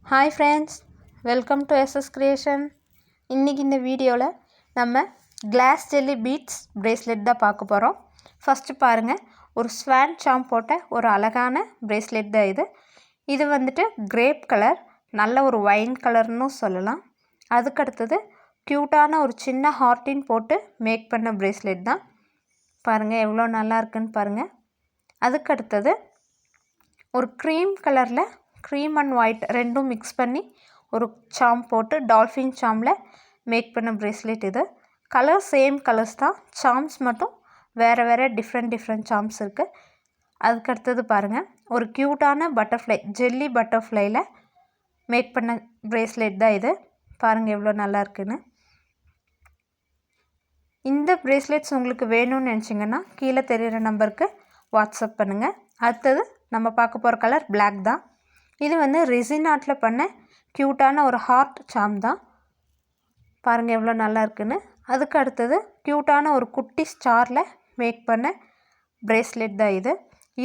Hi friends, welcome to SS creation. இன்றைக்கி இந்த வீடியோவில் நம்ம கிளாஸ் ஜெல்லி பீட்ஸ் பிரேஸ்லெட் தான் பார்க்க போகிறோம். ஃபஸ்ட்டு பாருங்கள், ஒரு ஸ்வான் சாம் போட்ட ஒரு அழகான பிரேஸ்லெட் தான் இது. இது வந்துட்டு கிரேப் கலர், நல்ல ஒரு வைன் கலர்னு சொல்லலாம். அதுக்கடுத்தது க்யூட்டான ஒரு சின்ன ஹார்ட்டின் போட்டு மேக் பண்ண பிரேஸ்லெட் தான். பாருங்கள் எவ்வளோ நல்லா இருக்குன்னு பாருங்கள். அதுக்கடுத்தது ஒரு க்ரீம் கலரில் க்ரீம் அண்ட் ஒயிட் ரெண்டும் மிக்ஸ் பண்ணி ஒரு சாம் போட்டு டால்ஃபின் சாமில் மேக் பண்ண பிரேஸ்லெட் இது. கலர் சேம் கலர்ஸ் தான், சாம்ஸ் மட்டும் வேறு வேறு டிஃப்ரெண்ட் சாம்ஸ் இருக்குது. அதுக்கடுத்தது பாருங்கள், ஒரு க்யூட்டான பட்டர்ஃப்ளை, ஜெல்லி பட்டர்ஃப்ளையில் மேக் பண்ண பிரேஸ்லெட் தான் இது. பாருங்கள் எவ்வளோ நல்லா இருக்குன்னு. இந்த பிரேஸ்லெட்ஸ் உங்களுக்கு வேணும்னு நினச்சிங்கன்னா கீழே தெரிகிற நம்பருக்கு வாட்ஸ்அப் பண்ணுங்கள். அடுத்தது நம்ம பார்க்க போகிற கலர் பிளாக் தான். இது வந்து ரெசின் ஆர்ட்டில் பண்ண க்யூட்டான ஒரு ஹார்ட் சாம் தான். பாருங்கள் எவ்வளோ நல்லா இருக்குன்னு. அதுக்கு அடுத்தது க்யூட்டான ஒரு குட்டி ஸ்டாரில் மேக் பண்ண பிரேஸ்லெட் தான் இது.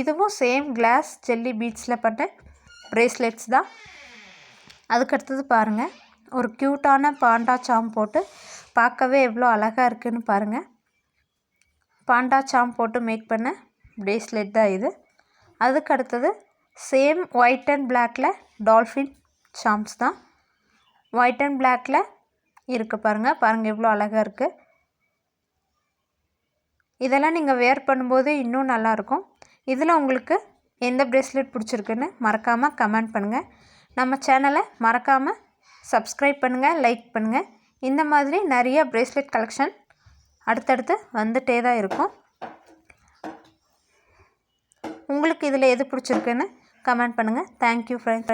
இதுவும் சேம் கிளாஸ் ஜெல்லி பீட்ஸில் பண்ண பிரேஸ்லெட்ஸ் தான். அதுக்கடுத்தது பாருங்கள், ஒரு க்யூட்டான பாண்டா சாம் போட்டு பார்க்கவே எவ்வளோ அழகாக இருக்குதுன்னு பாருங்கள். பாண்டா சாம் போட்டு மேக் பண்ண பிரேஸ்லெட் தான் இது. அதுக்கு அடுத்தது சேம் ஒயிட் அண்ட் பிளாக்கில் டால்ஃபின் சாம்ஸ் தான். ஒயிட் அண்ட் பிளாக்கில் இருக்குது பாருங்கள் எவ்வளோ அழகாக இருக்குது. இதெல்லாம் நீங்கள் வேர் பண்ணும்போது இன்னும் நல்லாயிருக்கும். இதில் உங்களுக்கு எந்த பிரேஸ்லெட் பிடிச்சிருக்குன்னு மறக்காமல் கமெண்ட் பண்ணுங்கள். நம்ம சேனலை மறக்காமல் சப்ஸ்கிரைப் பண்ணுங்கள், லைக் பண்ணுங்கள். இந்த மாதிரி நிறைய பிரேஸ்லெட் கலெக்ஷன் அடுத்தடுத்து வந்துகிட்டே தான் இருக்கும். உங்களுக்கு இதில் எது பிடிச்சிருக்குன்னு கமெண்ட் பண்ணுங்கள். Thank you friends.